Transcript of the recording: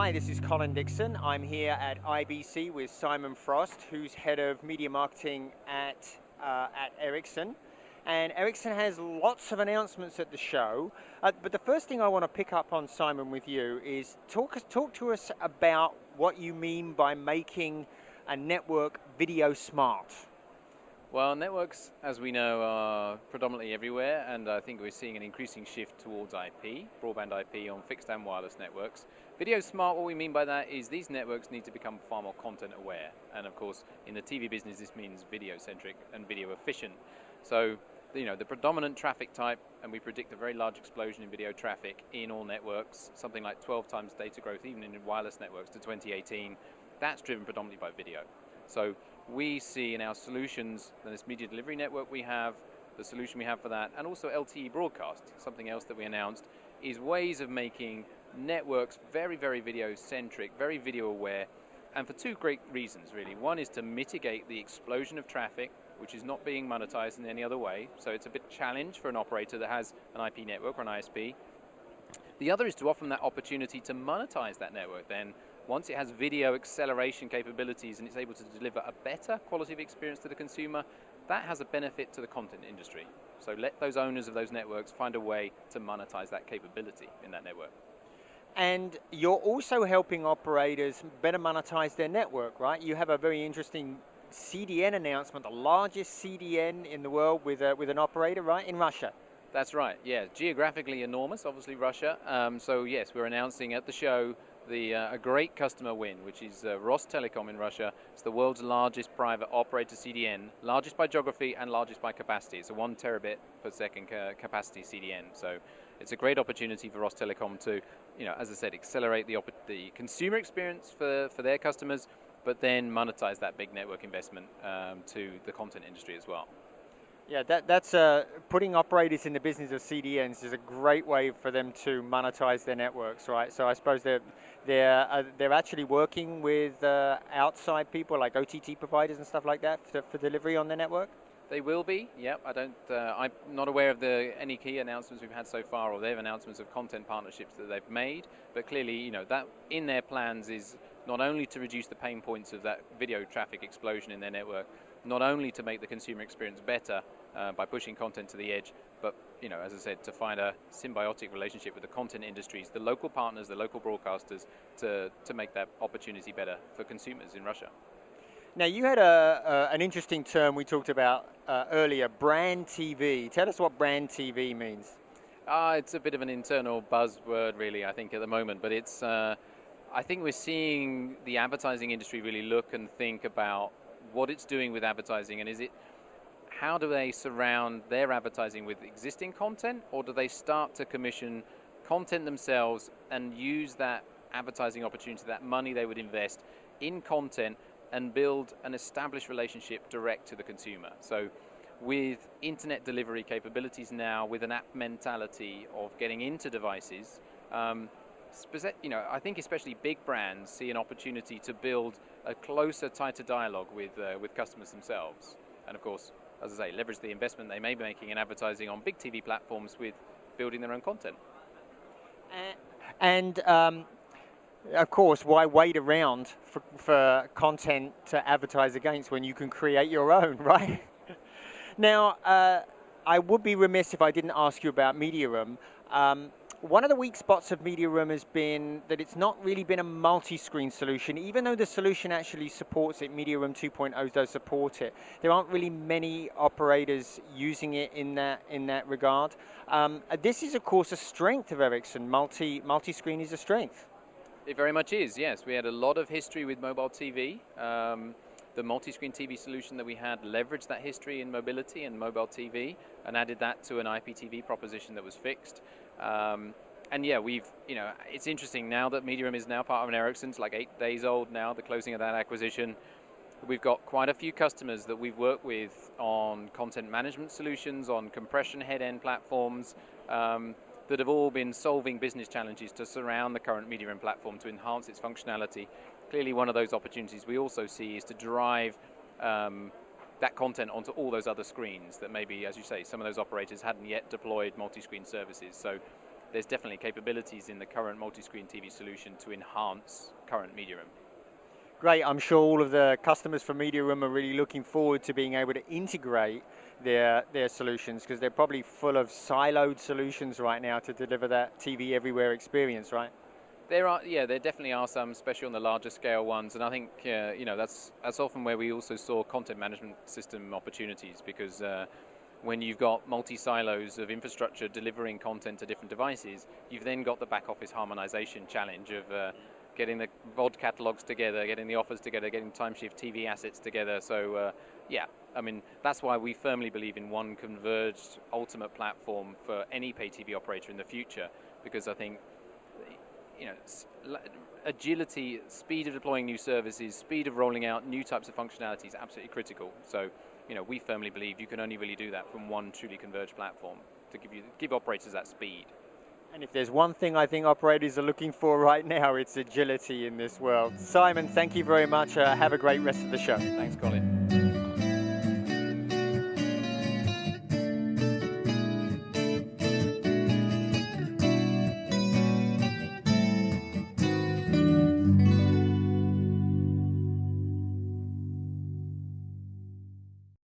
Hi, this is Colin Dixon. I'm here at IBC with Simon Frost, who's head of media marketing at Ericsson. And Ericsson has lots of announcements at the show. But the first thing I want to pick up on, Simon, with you is talk to us about what you mean by making a network video smart. Well, networks, as we know, are predominantly everywhere, and I think we're seeing an increasing shift towards IP, broadband IP on fixed and wireless networks. Video smart, what we mean by that is these networks need to become far more content aware. And of course, in the TV business, this means video centric and video efficient. So, the predominant traffic type, and we predict a very large explosion in video traffic in all networks, something like 12 times data growth, even in wireless networks to 2018, that's driven predominantly by video. So we see in our solutions, this media delivery network we have, the solution we have for that, and also LTE broadcast, something else that we announced, is ways of making networks very, very video-centric, very video-aware, and for two great reasons, really. One is to mitigate the explosion of traffic, which is not being monetized in any other way, so it's a bit challenge for an operator that has an IP network or an ISP. The other is to offer them that opportunity to monetize that network then. Once it has video acceleration capabilities and it's able to deliver a better quality of experience to the consumer, that has a benefit to the content industry. So let those owners of those networks find a way to monetize that capability in that network. And you're also helping operators better monetize their network, right? You have a very interesting CDN announcement, the largest CDN in the world with an operator, right, in Russia. That's right, yeah. Geographically enormous, obviously Russia. So yes, we're announcing at the show a great customer win, which is Rostelecom in Russia. It's the world's largest private operator CDN, largest by geography and largest by capacity. It's a 1 terabit per second capacity CDN. So it's a great opportunity for Rostelecom to, as I said, accelerate the consumer experience for their customers, but then monetize that big network investment to the content industry as well. Yeah, that's putting operators in the business of CDNs is a great way for them to monetize their networks, right? So I suppose they're actually working with outside people like OTT providers and stuff like that for delivery on their network. They will be. Yep. I'm not aware of any key announcements we've had so far, or their announcements of content partnerships that they've made. But clearly, that in their plans is not only to reduce the pain points of that video traffic explosion in their network, not only to make the consumer experience better by pushing content to the edge, but as I said, to find a symbiotic relationship with the content industries, the local partners, the local broadcasters, to make that opportunity better for consumers in Russia. Now, you had an interesting term we talked about earlier, brand TV. Tell us what brand TV means. It's a bit of an internal buzzword, really, I think, at the moment, but it's. I think we're seeing the advertising industry really look and think about what it's doing with advertising, and how do they surround their advertising with existing content, or do they start to commission content themselves and use that advertising opportunity, that money they would invest in content, and build an established relationship direct to the consumer? So with internet delivery capabilities now, with an app mentality of getting into devices, I think especially big brands see an opportunity to build a closer, tighter dialogue with customers themselves. And of course, as I say, leverage the investment they may be making in advertising on big TV platforms with building their own content. And of course, why wait around for content to advertise against when you can create your own, right? Now, I would be remiss if I didn't ask you about Mediaroom. One of the weak spots of Mediaroom has been that it's not really been a multi-screen solution. Even though the solution actually supports it, Mediaroom 2.0 does support it. There aren't really many operators using it in that regard. This is, of course, a strength of Ericsson. Multi-screen is a strength. It very much is, yes. We had a lot of history with mobile TV. The multi-screen TV solution that we had leveraged that history in mobility and mobile TV and added that to an IPTV proposition that was fixed. And yeah, it's interesting now that Mediaroom is now part of an Ericsson. It's like 8 days old now, the closing of that acquisition. We've got quite a few customers that we've worked with on content management solutions, on compression head-end platforms, that have all been solving business challenges to surround the current Mediaroom platform to enhance its functionality. Clearly, one of those opportunities we also see is to drive that content onto all those other screens that maybe, as you say, some of those operators hadn't yet deployed multi-screen services. So there's definitely capabilities in the current multi-screen TV solution to enhance current Mediaroom. Great, I'm sure all of the customers for Mediaroom are really looking forward to being able to integrate their solutions, because they're probably full of siloed solutions right now to deliver that TV everywhere experience, right? There definitely are some, especially on the larger scale ones, and I think that's often where we also saw content management system opportunities, because when you've got multi-silos of infrastructure delivering content to different devices, you've then got the back office harmonization challenge of getting the VOD catalogs together, getting the offers together, getting timeshift TV assets together. So I mean, that's why we firmly believe in one converged ultimate platform for any pay TV operator in the future, because I think agility, speed of deploying new services, speed of rolling out new types of functionality is absolutely critical. So we firmly believe you can only really do that from one truly converged platform to give operators that speed. And if there's one thing I think operators are looking for right now, it's agility in this world. Simon, thank you very much. Have a great rest of the show. Thanks, Colin.